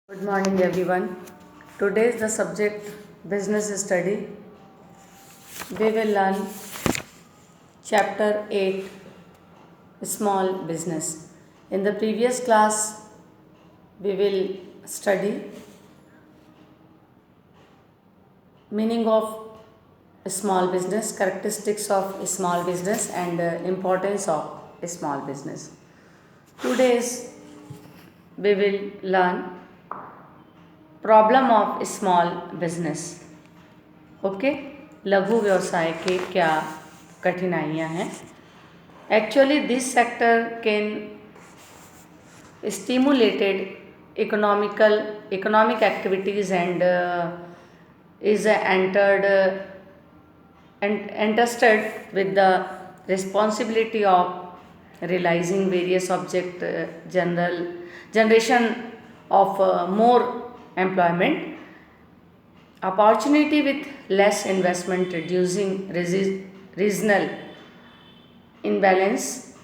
Good morning everyone. Today is the subject business study. We will learn chapter 8 small business. In the previous class we will study meaning of small business, characteristics of small business and importance of small business. Today we will learn problem of small business. Okay, लघु व्यवसाय के क्या कठिनाइयाँ हैं। Actually this sector can stimulated economic activities and is entrusted with the responsibility of realizing various generation of more employment opportunity with less investment, reducing regional imbalance.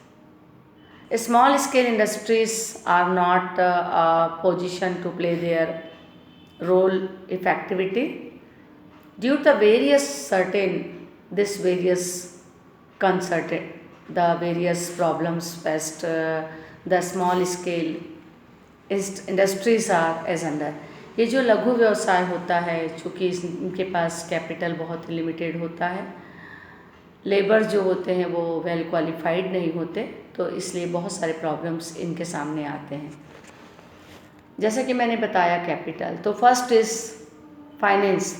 Small scale industries are not a position to play their role effectively due to the various problems faced the small scale industries are as under. ये जो लघु व्यवसाय होता है, चूँकि इनके पास capital बहुत limited होता है, लेबर जो होते हैं वो वेल क्वालिफाइड नहीं होते, तो इसलिए बहुत सारे प्रॉब्लम्स इनके सामने आते हैं। जैसे कि मैंने बताया कैपिटल, तो first is finance.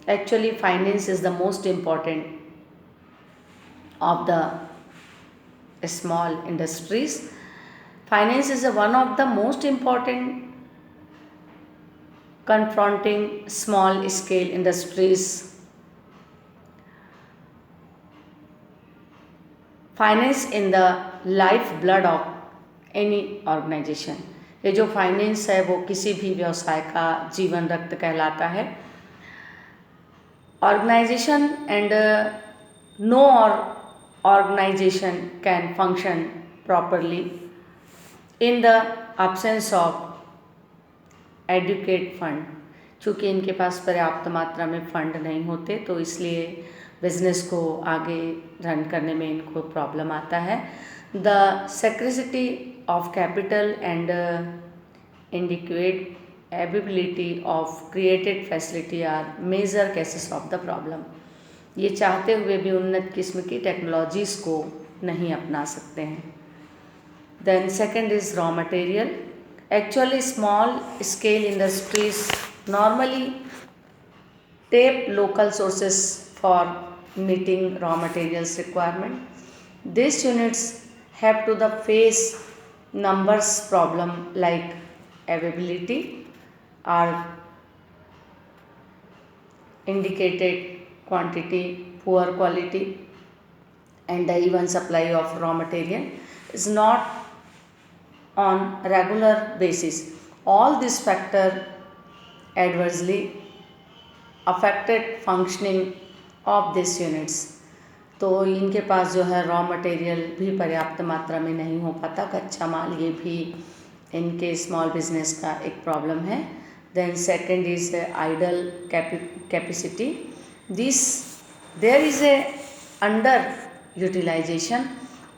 Actually finance is the most important of the small industries. Finance is one of the most important confronting small scale industries. Finance in the lifeblood of any organization. ये जो finance है वो किसी भी व्यवसाय का जीवन रक्त कहलाता है। Organization and no organization can function properly in the absence of adequate fund. चूँकि इनके पास पर्याप्त मात्रा में फंड नहीं होते, तो इसलिए बिजनेस को आगे रन करने में इनको प्रॉब्लम आता है। The scarcity of capital and inadequate ability of created facility are major cases of the problem. ये चाहते हुए भी उन्नत किस्म की टेक्नोलॉजीज़ को नहीं अपना सकते हैं। Then second is raw material. Actually, small scale industries normally tap local sources for meeting raw materials requirement. These units have to face numbers problem like availability or indicated quantity, poor quality, and the even supply of raw material is not on regular basis. All these factors adversely affected functioning of these units. तो इनके पास जो है raw material भी पर्याप्त मात्रा में नहीं हो पाता, कच्चा माल, ये भी इनके स्मॉल बिजनेस का एक प्रॉब्लम है। Then second is idle capacity. There is a underutilization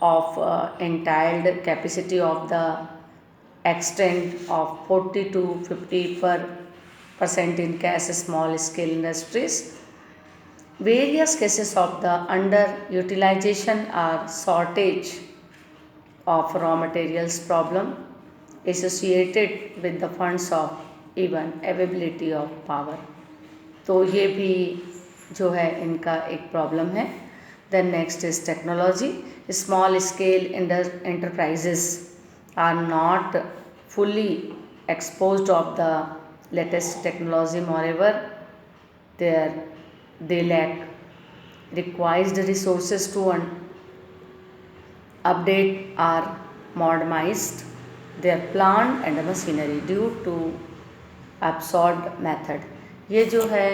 of entitled capacity of the extent of 40 to 50% in case small scale industries. Various cases of the underutilization are shortage of raw materials problem associated with the funds of even availability of power. तो ये भी जो है इनका एक problem है। Then next is technology. Small scale enterprises are not fully exposed of the latest technology. Moreover, they lack required resources to update or modernize their plant and machinery due to absurd method. ये जो है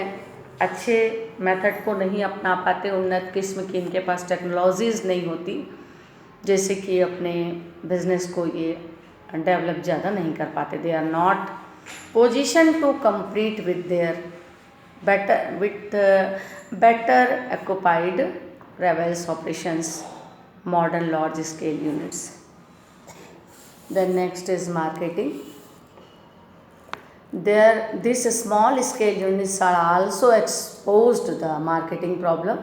अच्छे method को नहीं अपना पाते, उन्नत किस्म की इनके पास टेक्नोलॉजीज़ नहीं होती, जैसे कि अपने बिजनेस को ये डेवलप ज़्यादा नहीं कर पाते। They are not position to compete with their better occupied rivals operations, modern large scale units. Then next is marketing. These small scale units are also exposed to the marketing problem.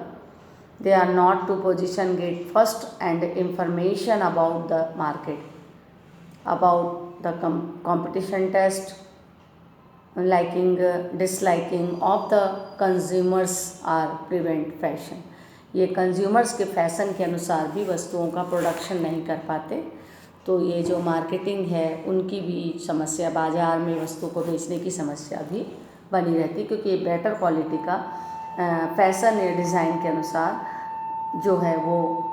They are not to position get first and information about the market, about the competition test, liking disliking of the consumers are prevent fashion. ये consumers के fashion के अनुसार भी वस्तुओं का production नहीं कर पाते, तो ये जो मार्केटिंग है उनकी भी समस्या, बाज़ार में वस्तु को बेचने की समस्या भी बनी रहती, क्योंकि बेटर क्वालिटी का फैशन या डिज़ाइन के अनुसार जो है वो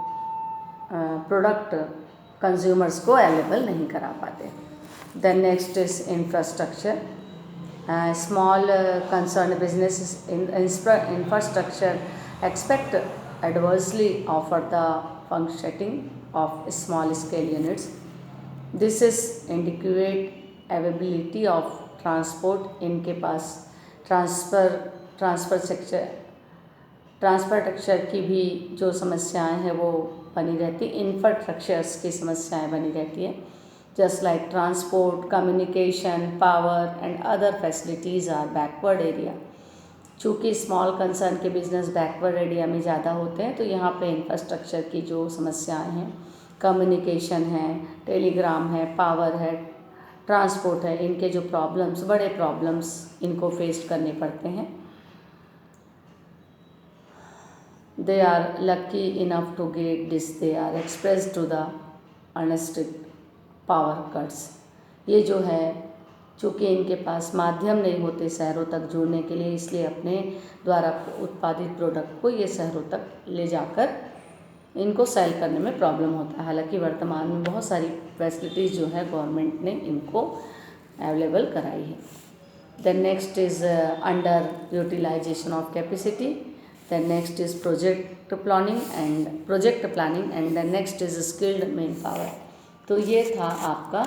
प्रोडक्ट कंज्यूमर्स को अवेलेबल नहीं करा पाते. Then next is infrastructure. Small concerned businesses in infrastructure expect adversely offer the functioning of small scale units. This is inadequate availability of transport. इनके पास ट्रांसफर की भी जो समस्याएं हैं वो बनी रहती, इंफ्रास्ट्रक्चर्स की समस्याएं बनी रहती है. Just like transport, communication, power and other facilities are backward area. चूँकि स्मॉल कंसर्न के बिजनेस बैकवर्ड एरिया में ज़्यादा होते हैं, तो यहाँ पे इंफ्रास्ट्रक्चर की जो समस्याएं हैं, कम्युनिकेशन है, टेलीग्राम है, पावर है, ट्रांसपोर्ट है, इनके जो प्रॉब्लम्स, बड़े प्रॉब्लम्स इनको फेस करने पड़ते हैं. They are lucky enough to get this, they are express to the unstrict power cuts. ये जो है चूँकि इनके पास माध्यम नहीं होते शहरों तक जुड़ने के लिए, इसलिए अपने द्वारा उत्पादित प्रोडक्ट को ये शहरों तक ले जाकर इनको सेल करने में प्रॉब्लम होता है. हालांकि वर्तमान में बहुत सारी फैसिलिटीज़ जो है गवर्नमेंट ने इनको अवेलेबल कराई है. Then next is underutilization of capacity. Then next is project planning and then next is skilled manpower. तो ये था आपका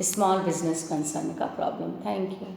स्मॉल बिजनेस कंसर्न का प्रॉब्लम. Thank you.